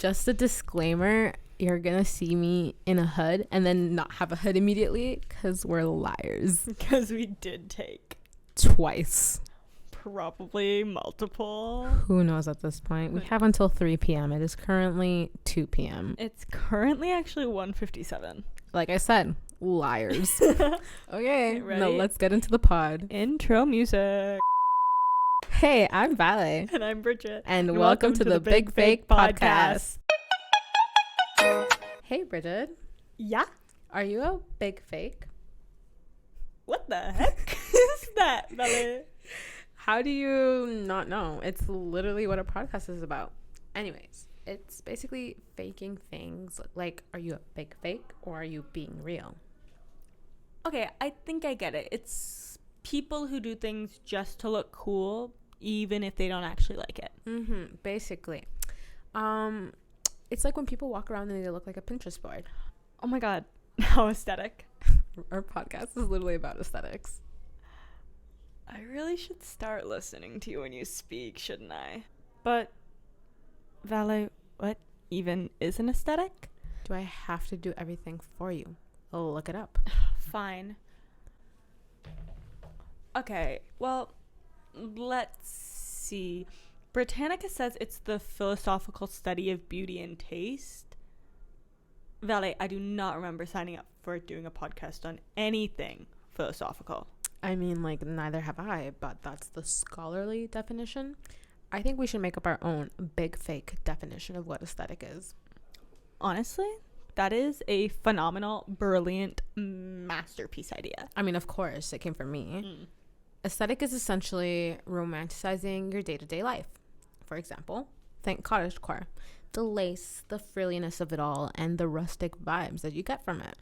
Just a disclaimer, you're gonna see me in a hood and then not have a hood immediately because we're liars. Because we did take Twice. probably multiple. Who knows at this point? We have until 3 p.m. It is currently 2 p.m. It's currently actually 1:57. Like I said, liars. Okay, Ready? now let's get into the pod. Intro music. Hey, I'm Vale. And I'm Bridget. And welcome to the Big Fake Podcast. Hey, Bridget. Yeah? Are you a big fake? What the heck is that, Vale? How do you not know? It's literally what a podcast is about. Anyways, it's basically faking things. Like, are you a big fake or are you being real? Okay, I think I get it. It's people who do things just to look cool, even if they don't actually like it. Basically. It's like when people walk around and they look like a Pinterest board. Oh my god, how aesthetic. Our podcast is literally about aesthetics. I really should start listening to you when you speak, shouldn't I? But, Vale, what even is an aesthetic? Do I have to do everything for you? Look it up. Fine. Okay, well, let's see. Britannica says it's the philosophical study of beauty and taste. Vale, I do not remember signing up for doing a podcast on anything philosophical. I mean, like, neither have I, but that's the scholarly definition. I think we should make up our own big fake definition of what aesthetic is. Honestly, that is a phenomenal, brilliant masterpiece idea. I mean, of course, it came from me. Aesthetic is essentially romanticizing your day-to-day life. For example, think cottagecore. The lace, the frilliness of it all, and the rustic vibes that you get from it.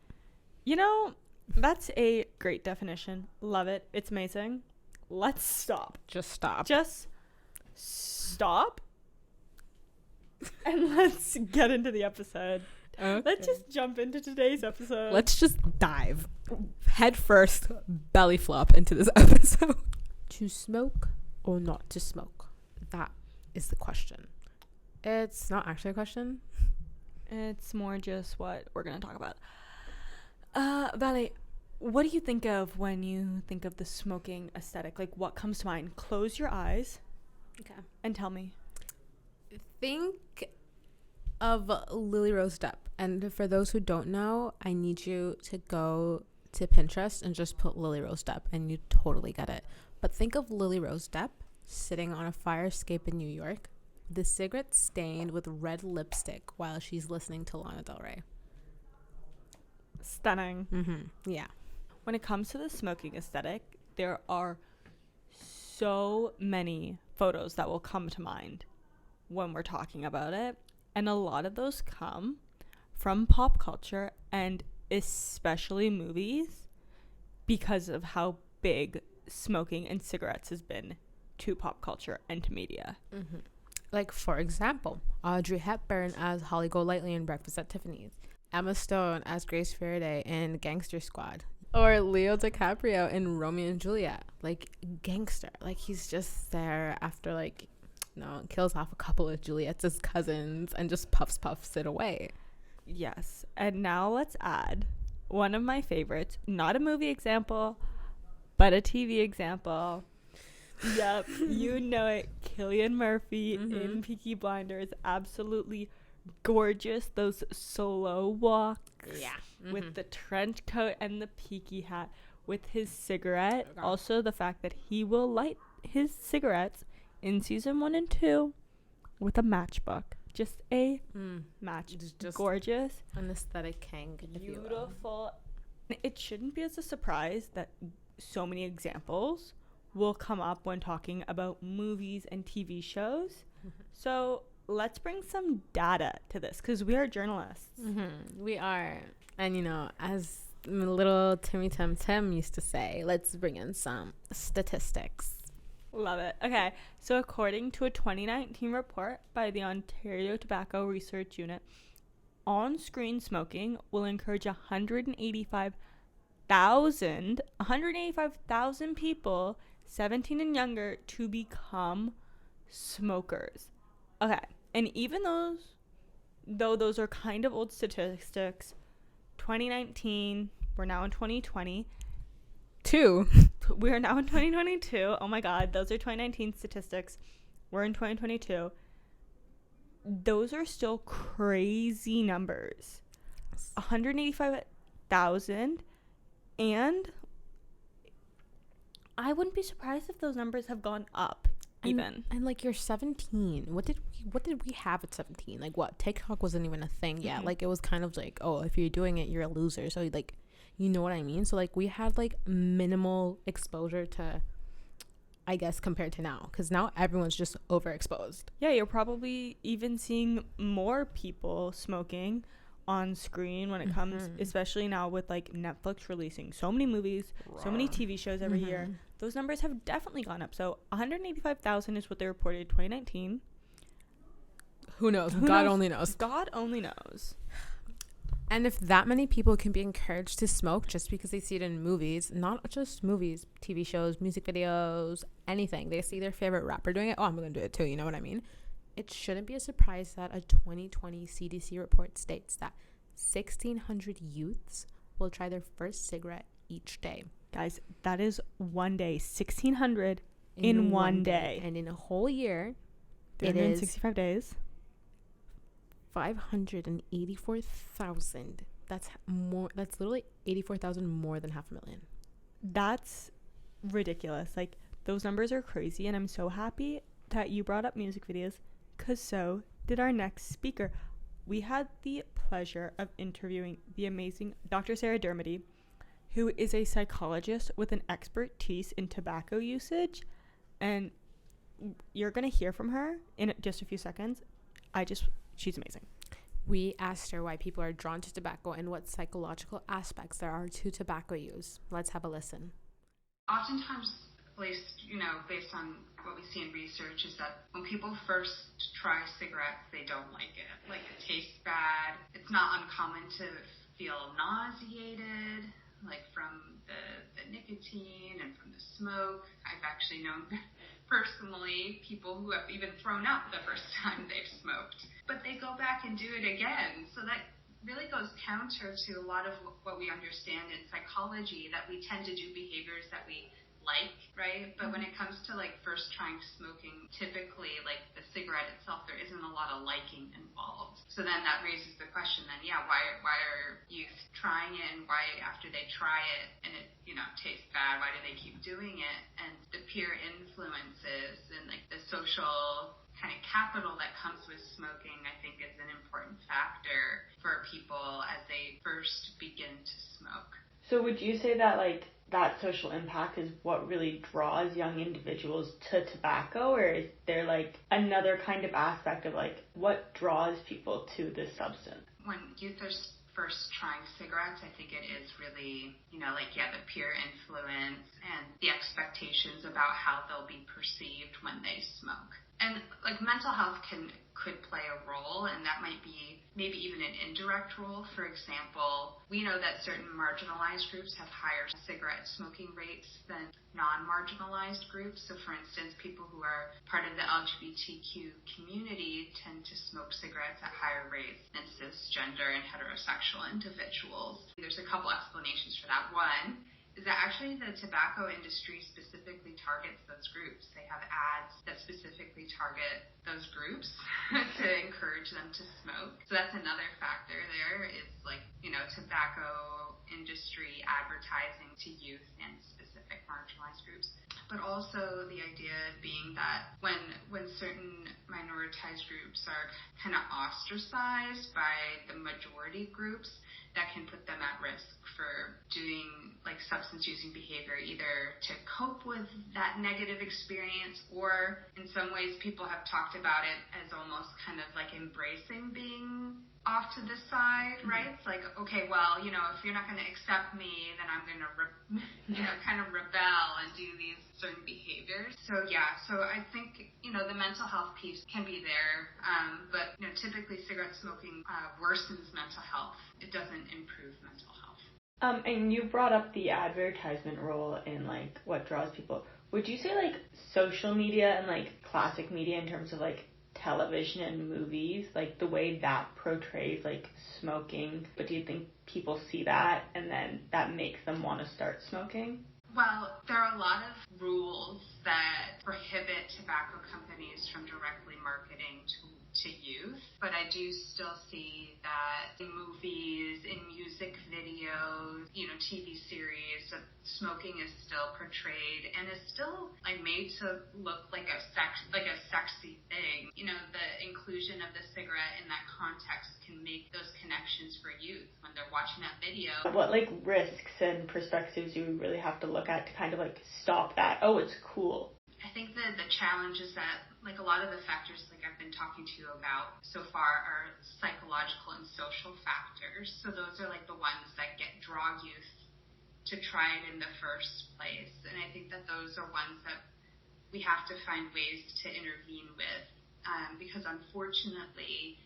You know, that's a great definition. Love it. It's amazing. Let's stop. Just stop. Just stop. And let's get into the episode. Okay. Let's just jump into today's episode. Let's just dive head first, belly flop into this episode. To smoke or not to smoke? That is the question. It's not actually a question. It's more just what we're going to talk about. Vale, what do you think of when you think of the smoking aesthetic? Like, what comes to mind? Close your eyes. Okay. And tell me. Think of Lily Rose Depp. And for those who don't know, I need you to go to Pinterest and just put Lily Rose Depp and you totally get it. But think of Lily Rose Depp sitting on a fire escape in New York, the cigarette stained with red lipstick while she's listening to Lana Del Rey. Stunning. Yeah. When it comes to the smoking aesthetic, there are so many photos that will come to mind when we're talking about it. And a lot of those come from pop culture and especially movies because of how big smoking and cigarettes has been to pop culture and to media. Like, for example, Audrey Hepburn as Holly Golightly in Breakfast at Tiffany's, Emma Stone as Grace Faraday in Gangster Squad, or Leo DiCaprio in Romeo and Juliet. Like, gangster. Like, he's just there after, like, kills off a couple of Juliet's cousins and just puffs it away. Yes. And now let's add one of my favorites, not a movie example, but a TV example. Yep, you know it. Cillian Murphy in Peaky Blinders, absolutely gorgeous. Those solo walks, with the trench coat and the peaky hat, with his cigarette. Okay. Also, Also, the fact that he will light his cigarettes in season 1 and 2 with a matchbook. Just a match. Just gorgeous, an aesthetic king, if you will. beautiful. It shouldn't be as a surprise that so many examples will come up when talking about movies and TV shows. So let's bring some data to this because we are journalists. We are. And, as little Timmy Tim used to say, let's bring in some statistics. Love it. Okay, so according to a 2019 report by the Ontario Tobacco Research Unit, on-screen smoking will encourage 185,000 people 17 and younger to become smokers. Okay, and even those though those are kind of old statistics, 2019, we're now in 2020. We are now in 2022. Oh my God, those are 2019 statistics. We're in 2022. Those are still crazy numbers. 185,000, and I wouldn't be surprised if those numbers have gone up even. And like, you're 17. What did we have at 17? Like, what? TikTok wasn't even a thing yet. Mhm. Like, it was kind of like, oh, if you're doing it, you're a loser. So like, you know what I mean? So like, we had like minimal exposure to, I guess, compared to now, because now everyone's just overexposed. Yeah, you're probably even seeing more people smoking on screen when it comes, especially now with like Netflix releasing so many movies, so many TV shows every year. Those numbers have definitely gone up. So 185,000 is what they reported 2019. Who knows? God only knows. God only knows. And if that many people can be encouraged to smoke just because they see it in movies, not just movies, TV shows, music videos, anything, they see their favorite rapper doing it, oh, I'm going to do it too, you know what I mean? It shouldn't be a surprise that a 2020 CDC report states that 1,600 youths will try their first cigarette each day. Guys, that is one day. 1,600 in one day. And in a whole year, it is 365 days. 584,000. That's more. That's literally 84,000 more than 500,000. That's ridiculous. Like, those numbers are crazy, and I'm so happy that you brought up music videos, because so did our next speaker. We had the pleasure of interviewing the amazing Dr. Sarah Dermody, who is a psychologist with an expertise in tobacco usage, and you're going to hear from her in just a few seconds. She's amazing. We asked her why people are drawn to tobacco and what psychological aspects there are to tobacco use. Let's have a listen. Oftentimes, at least, based on what we see in research, is that when people first try cigarettes, they don't like it. Like, it tastes bad. It's not uncommon to feel nauseated, like from the nicotine and from the smoke. I've actually known personally people who have even thrown up the first time they've smoked, but they go back and do it again. So that really goes counter to a lot of what we understand in psychology, that we tend to do behaviors that we like, right? But when it comes to like first trying smoking, typically like the cigarette itself, there isn't a lot of liking involved. So then that raises the question then, why are youth trying it, and why after they try it and it, tastes bad, why do they keep doing it? And the peer influences and like the social kind of capital that comes with smoking, I think, is an important factor for people as they first begin to smoke. So would you say that like that social impact is what really draws young individuals to tobacco, or is there like another kind of aspect of like what draws people to this substance? When youth are first trying cigarettes, I think it is really, the peer influence and the expectations about how they'll be perceived when they smoke. And like mental health could play a role, and that might be maybe even an indirect role. For example, we know that certain marginalized groups have higher cigarette smoking rates than non-marginalized groups. So for instance, people who are part of the LGBTQ community tend to smoke cigarettes at higher rates than cisgender and heterosexual individuals. There's a couple explanations for that. One is that actually the tobacco industry specifically targets those groups. They have ads that specifically target those groups to encourage them to smoke. So that's another factor there, is like, tobacco industry advertising to youth and specific marginalized groups. But also the idea being that when certain minoritized groups are kind of ostracized by the majority groups, that can put them at risk for doing like substance using behavior, either to cope with that negative experience, or in some ways people have talked about it as almost kind of like embracing being off to the side, right? It's like, okay, well, if you're not going to accept me, then I'm going to kind of rebel and do these certain behaviors. So I think the mental health piece can be there, but typically cigarette smoking worsens mental health. It doesn't improve mental health. And you brought up the advertisement role in like what draws people. Would you say like social media and like classic media in terms of like television and movies, like the way that portrays like smoking. But do you think people see that and then that makes them want to start smoking? Well, there are a lot of rules that prohibit tobacco companies from directly marketing to youth, but I do still see that in movies, in music videos, TV series, that smoking is still portrayed and is still like made to look like a sexy thing. The inclusion of the cigarette in that context can make those connections for youth when they're watching that video. What like risks and perspectives do we really have to look at to kind of like stop that? Oh, it's cool. I think that the challenge is that like a lot of the factors like I've been talking to you about so far are psychological and social factors. So those are like the ones that draw youth to try it in the first place. And I think that those are ones that we have to find ways to intervene with, because unfortunately,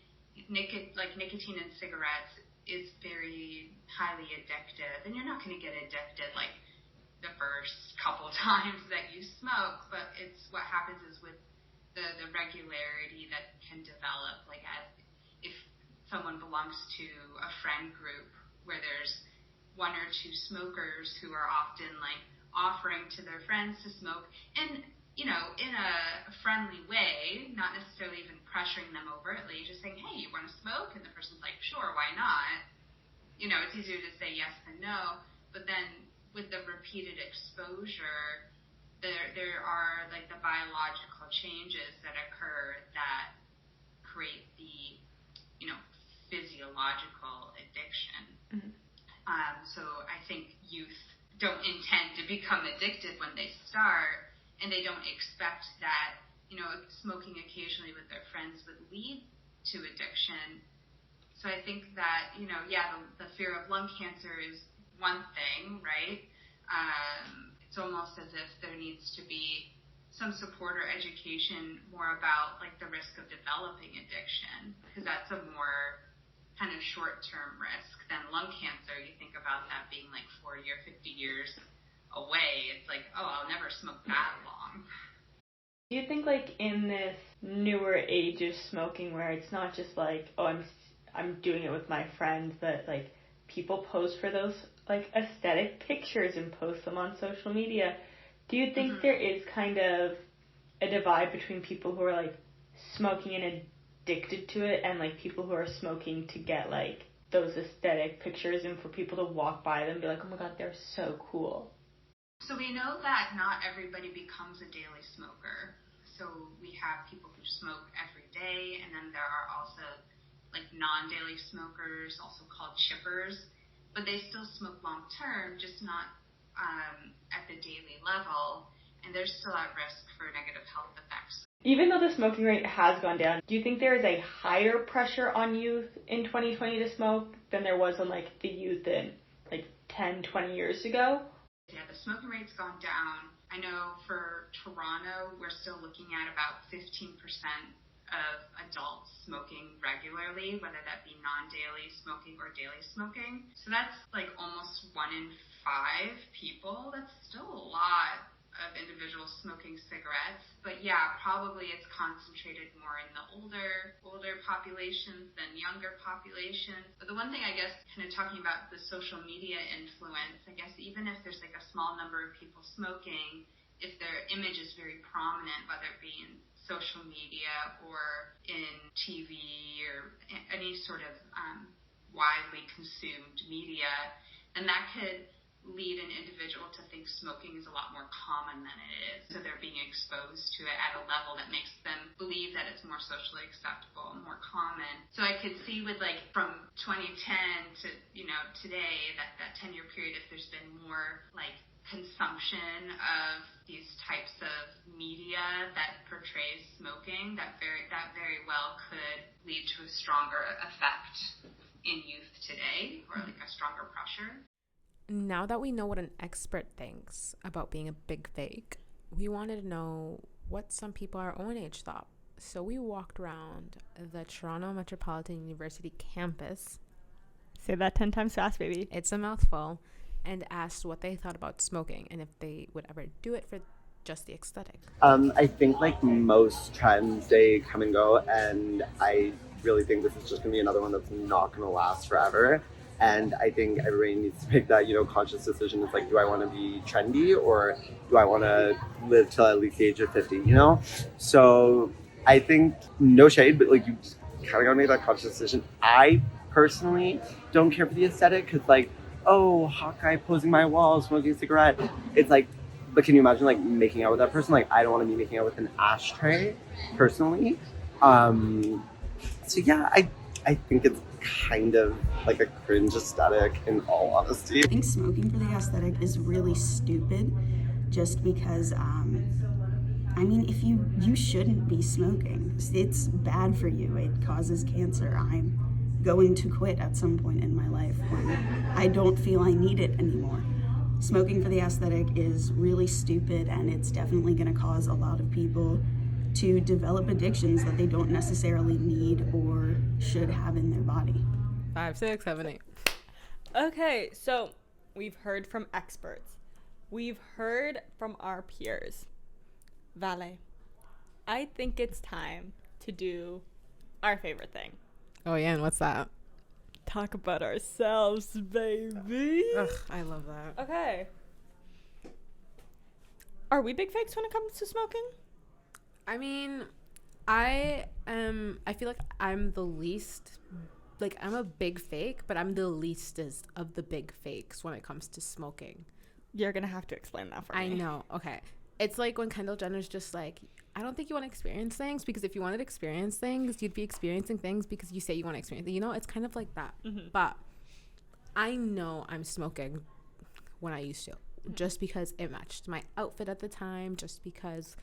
nicotine in cigarettes is very highly addictive, and you're not going to get addicted like the first couple times that you smoke, but it's what happens is with the regularity that can develop, like as if someone belongs to a friend group where there's one or two smokers who are often like offering to their friends to smoke, and in a friendly way, not necessarily even pressuring them overtly, just saying, hey, you want to smoke? And the person's like, sure, why not? It's easier to say yes than no, but then with the repeated exposure, there are like the biological changes that occur that create the physiological addiction. Mm-hmm. So I think youth don't intend to become addicted when they start, and they don't expect that smoking occasionally with their friends would lead to addiction. So I think that the fear of lung cancer is one thing, right? It's almost as if there needs to be some support or education more about like the risk of developing addiction, because that's a more kind of short-term risk than lung cancer. You think about that being like 40 or 50 years away. It's like, oh, I'll never smoke that long. Do you think like in this newer age of smoking where it's not just like, oh, I'm doing it with my friends, but like people post for those like aesthetic pictures and post them on social media, do you think there is kind of a divide between people who are like smoking and addicted to it and like people who are smoking to get like those aesthetic pictures and for people to walk by them and be like, oh my god, they're so cool? So we know that not everybody becomes a daily smoker. So we have people who smoke every day, and then there are also like non-daily smokers, also called chippers, but they still smoke long term, just not at the daily level, and they're still at risk for negative health effects. Even though the smoking rate has gone down, do you think there is a higher pressure on youth in 2020 to smoke than there was on like the youth in like 10, 20 years ago? Yeah, the smoking rate's gone down. I know for Toronto, we're still looking at about 15% of adults smoking regularly, whether that be non-daily smoking or daily smoking. So that's like almost 1 in 5 people. That's still a lot of individuals smoking cigarettes. But yeah, probably it's concentrated more in the older populations than younger populations. But the one thing, I guess, kind of talking about the social media influence, I guess even if there's like a small number of people smoking, if their image is very prominent, whether it be in social media or in TV or any sort of widely consumed media, then that could lead an individual to think smoking is a lot more common than it is. So they're being exposed to it at a level that makes them believe that it's more socially acceptable and more common. So I could see with like from 2010 to, today, that 10-year period, if there's been more like consumption of these types of media that portrays smoking, that very well could lead to a stronger effect in youth today, or like a stronger pressure. Now that we know what an expert thinks about being a big fake, we wanted to know what some people our own age thought. So we walked around the Toronto Metropolitan University campus. Say that 10 times fast, baby. It's a mouthful. And asked what they thought about smoking and if they would ever do it for just the aesthetic? I think like most trends, they come and go, and I really think this is just gonna be another one that's not gonna last forever. And I think everybody needs to make that, conscious decision. It's like, do I want to be trendy, or do I want to live till at least the age of 50? So I think, no shade, but like, you kind of gotta make that conscious decision. I personally don't care for the aesthetic, because like, oh, hot guy posing my wall, smoking a cigarette. It's like, but can you imagine like making out with that person? Like, I don't want to be making out with an ashtray, personally. So yeah, I think it's kind of like a cringe aesthetic, in all honesty. I think smoking for the aesthetic is really stupid, just because if you shouldn't be smoking. It's bad for you. It causes cancer. I'm going to quit at some point in my life when I don't feel I need it anymore. Smoking for the aesthetic is really stupid, and it's definitely going to cause a lot of people to develop addictions that they don't necessarily need or should have in their body. 5, 6, 7, 8. Okay, so we've heard from experts. We've heard from our peers. Vale, I think it's time to do our favorite thing. Oh yeah, and what's that? Talk about ourselves, baby. Ugh, I love that. Okay. Are we big fakes when it comes to smoking? I mean, I feel like I'm the least, like, I'm a big fake, but I'm the leastest of the big fakes when it comes to smoking. You're going to have to explain that for me. I know. Okay. It's like when Kendall Jenner's just like, I don't think you want to experience things, because if you wanted to experience things, you'd be experiencing things because you say you want to experience it. It's kind of like that. Mm-hmm. But I know I'm smoking when I used to, just because it matched my outfit at the time, just because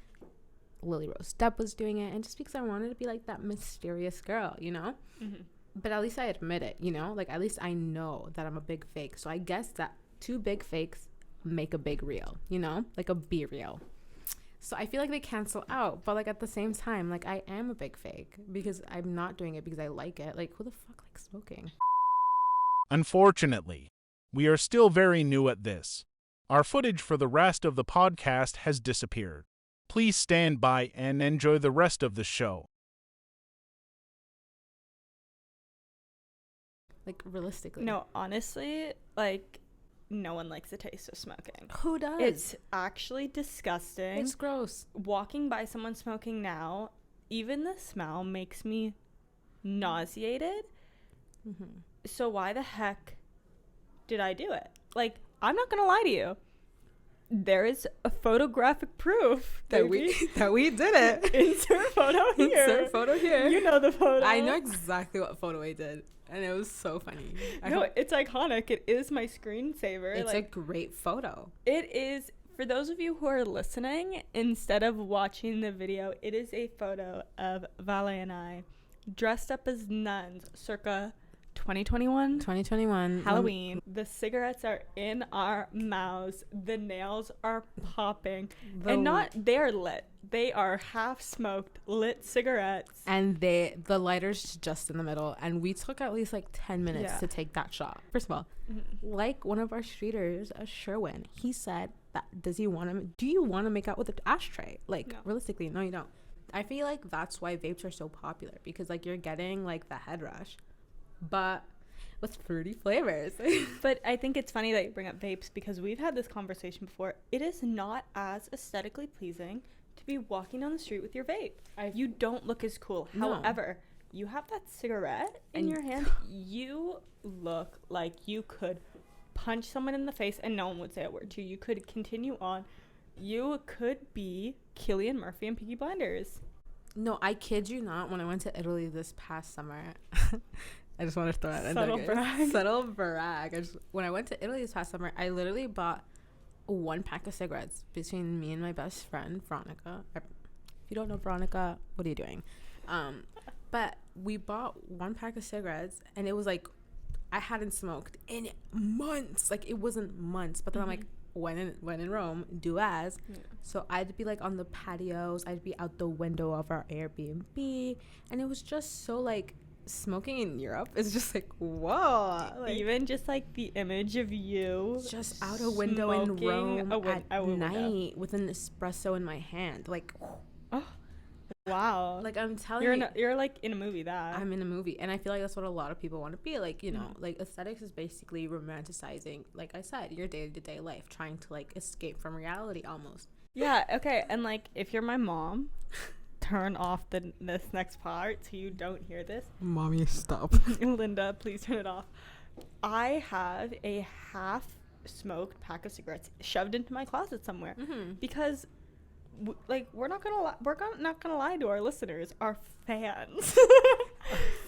Lily Rose Depp was doing it, and just because I wanted to be like that mysterious girl, Mm-hmm. But at least I admit it, like at least I know that I'm a big fake. So I guess that 2 big fakes make a big reel, like a B reel. So I feel like they cancel out, but like at the same time, like I am a big fake because I'm not doing it because I like it. Like, who the fuck likes smoking? Unfortunately, we are still very new at this. Our footage for the rest of the podcast has disappeared. Please stand by and enjoy the rest of the show. Like, realistically. No, honestly, like, no one likes the taste of smoking. Who does? It's actually disgusting. It's gross. Walking by someone smoking now, even the smell makes me nauseated. Mm-hmm. So why the heck did I do it? Like, I'm not gonna lie to you. There is a photographic proof that we did it. Insert photo here. Insert photo here. You know the photo. I know exactly what photo I did, and it was so funny. It's iconic. It is my screensaver. It's a great photo. It is. For those of you who are listening, instead of watching the video, it is a photo of Vale and I dressed up as nuns circa 2021 Halloween. The cigarettes are in our mouths, the nails are popping, and they are lit, they are half smoked lit cigarettes, and the lighter's just in the middle, and we took at least like 10 minutes to take that shot. First of all, like one of our streeters, Sherwin, he said that do you want to make out with an ashtray? Like, no. Realistically, no, you don't. I feel like that's why vapes are so popular, because like you're getting like the head rush, but with fruity flavors. But I think it's funny that you bring up vapes, because we've had this conversation before. It is not as aesthetically pleasing to be walking down the street with your vape. You don't look as cool. No. However, you have that cigarette in your hand. You look like you could punch someone in the face and no one would say a word to you. You could continue on. You could be Cillian Murphy and Peaky Blinders. No, I kid you not. When I went to Italy this past summer, I just want to throw that in there. Subtle brag. When I went to Italy this past summer, I literally bought 1 pack of cigarettes between me and my best friend, Veronica. If you don't know Veronica, what are you doing? But we bought 1 pack of cigarettes, and it was like, I hadn't smoked in months. Like, it wasn't months. But then I'm like, when in Rome, do as. Yeah. So I'd be like on the patios. I'd be out the window of our Airbnb. And it was just so like, smoking in Europe is just like, whoa. Like, Even just like the image of you just out a window in smoking Rome at a window. night with an espresso in my hand. Like, Oh, wow. like I'm telling you're you, you're like in a movie that. I'm in a movie, and I feel like that's what a lot of people want to be. Like, you know, like aesthetics is basically romanticizing, like I said, your day-to-day life, trying to like escape from reality almost. Yeah, okay. And like if you're my mom, turn off this next part so you don't hear this. Mommy, stop. Linda, please turn it off. I have a half smoked pack of cigarettes shoved into my closet somewhere because like we're not gonna lie to our listeners, our fans.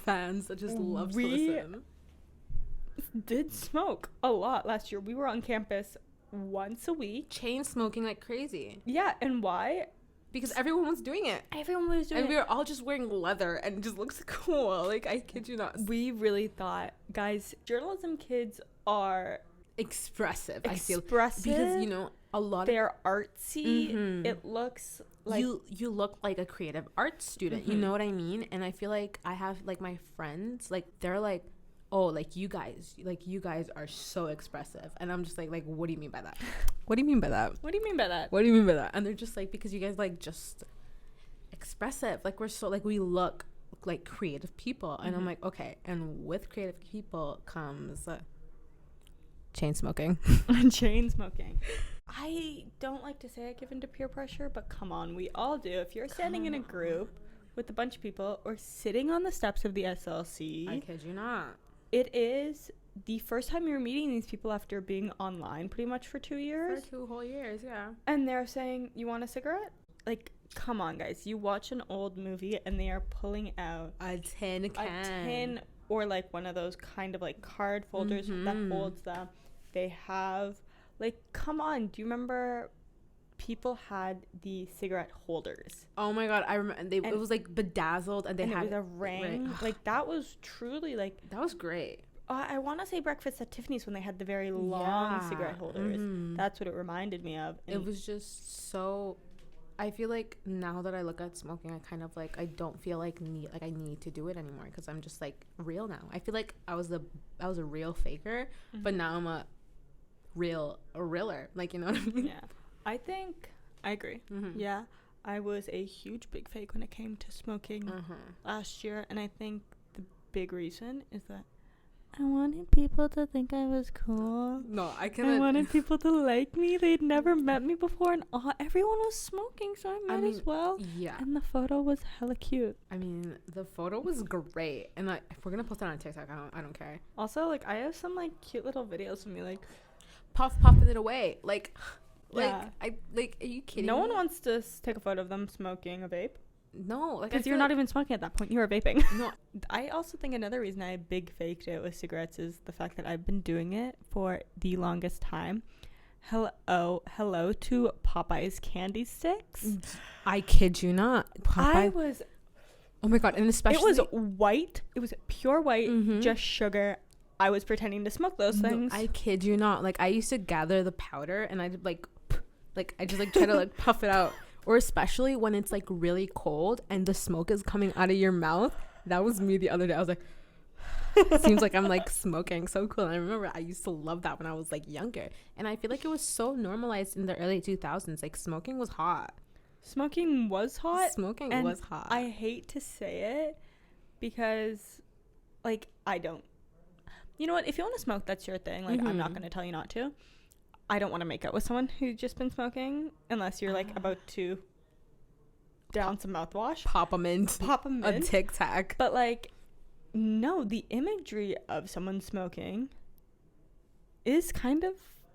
Fans that just love to We- listen. Did smoke a lot last year. We were on campus once a week. Chain smoking like crazy Yeah, and why? because everyone was doing it. Everyone was doing And we it. were all just wearing leather and it just looks cool. Like, I kid you not. We really thought, guys, journalism kids are Expressive, I feel. expressive. Because, you know, a lot of they're artsy. Mhm. It looks like you look like a creative arts student. You know what I mean? And I feel like I have like my friends, like they're like, oh, like you guys are so expressive. And I'm just like, what do you mean by that? What do you mean by that? What do you mean by that? What do you mean by that? And they're just like, because you guys like just expressive. Like we're so like we look like creative people. And I'm like, okay. And with creative people comes chain smoking. Chain smoking. I don't like to say I give into peer pressure, but come on, we all do. If you're standing in a group with a bunch of people or sitting on the steps of the SLC, I kid you not. it is the first time you're meeting these people after being online pretty much for 2 years. For 2 whole years, yeah. And they're saying, you want a cigarette? Like, come on, guys. You watch an old movie and they are pulling out A tin can. a tin or like one of those kind of like card folders that holds them. They have, like, come on. Do you remember people had the cigarette holders? Oh my god, I remember. It was like bedazzled, and they And it had was a ring. Like, that was truly like, that was great. I want to say Breakfast at Tiffany's when they had the very long Yeah. cigarette holders. That's what it reminded me of. It was just so. I feel like now that I look at smoking, I kind of like I don't feel like I need to do it anymore because I'm just like real now. I feel like I was a real faker, but now I'm a realer. Like, you know what I mean? Yeah. I think I agree. Yeah. I was a huge big fake when it came to smoking last year, and I think the big reason is that I wanted people to think I was cool. No, I I can. wanted people to like me. They'd never met me before, and everyone was smoking, so I might as well. Yeah. And the photo was hella cute. I mean, the photo was great, and like if we're gonna post it on TikTok, I don't care. Also, like, I have some like cute little videos of me, like, Puffing it away, like Yeah. are you kidding? no me? one wants to take a photo of them smoking a vape. No, like I Because you're feel not like- even smoking at that point. You're vaping. No, I also think another reason I big faked it with cigarettes is the fact that I've been doing it for the longest time. Hello to Popeye's candy sticks. I kid you not. I Popeye. was. Oh my god, and especially It was white. It was pure white, just sugar. I was pretending to smoke those No, things. I kid you not. Like I used to gather the powder and I'd like I just like try to like puff it out. Or especially when it's like really cold and the smoke is coming out of your mouth. That was me the other day. I was like, seems like I'm like smoking. So cool. And I remember I used to love that when I was like younger. And I feel like it was so normalized in the early 2000s. Like smoking was hot. Smoking was hot. Smoking and was hot. I hate to say it because, like, I don't. You know what? If you want to smoke, that's your thing. Like, I'm not going to tell you not to. I don't want to make out with someone who's just been smoking unless you're, like, about to down some mouthwash. Pop a mint. Pop a A mint. Tic Tac. But, like, no, the imagery of someone smoking is kind of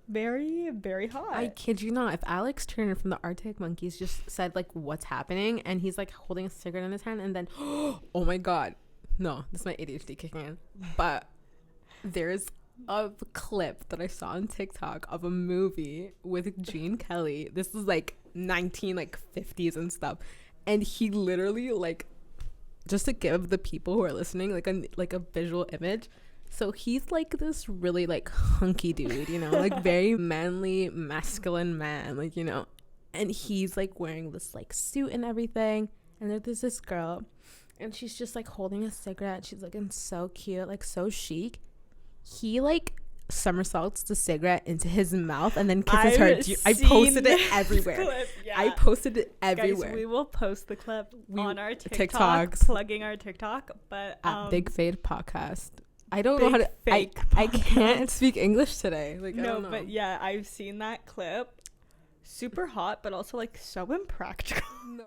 very, very hot. I kid you not. If Alex Turner from the Arctic Monkeys just said like what's happening and he's like holding a cigarette in his hand and then oh my god. No, this is my ADHD kicking in. But there's a clip that I saw on TikTok of a movie with Gene Kelly. This is like 50s and stuff. And he literally like just to give the people who are listening like a visual image. So he's like this really like hunky dude, you know, like very manly, masculine man, like, you know, and he's like wearing this like suit and everything. And there's this girl And she's just like holding a cigarette. She's looking so cute, like so chic. He like somersaults the cigarette into his mouth and then kisses her. I posted it everywhere. Clip, yeah. I posted it everywhere. Guys, we will post the clip on our TikToks. plugging our TikTok, but At Big Fade Podcast. I don't know how to. Fake I can't speak English today. Like I no, don't know. but yeah, I've seen that clip. Super hot, but also like so impractical. No.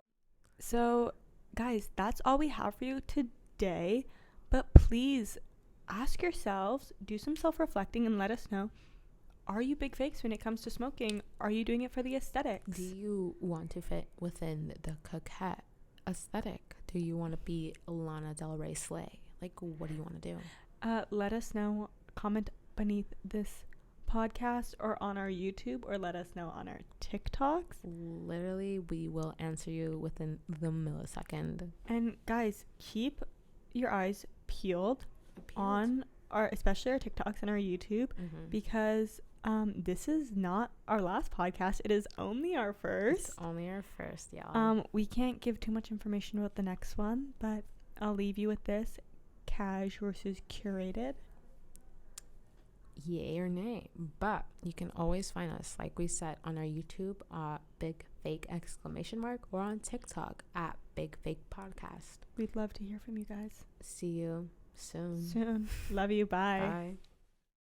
So, guys, that's all we have for you today. But please ask yourselves, do some self-reflecting, and let us know: are you big fakes when it comes to smoking? Are you doing it for the aesthetics? Do you want to fit within the coquette aesthetic? Do you want to be Lana Del Rey slay? Like, what do you want to do? Let us know. Comment beneath this podcast or on our YouTube, or let us know on our TikToks. Literally, we will answer you within the millisecond. And guys, keep your eyes peeled on our, especially our TikToks and our YouTube, because this is not our last podcast. It is only our first. It's only our first, y'all. We can't give too much information about the next one, but I'll leave you with this: cash versus curated. Yay or nay. But you can always find us, like we said, on our YouTube, Big Fake ! Or on TikTok at Big Fake Podcast. We'd love to hear from you guys See you soon. soon. Love you. Bye. Bye.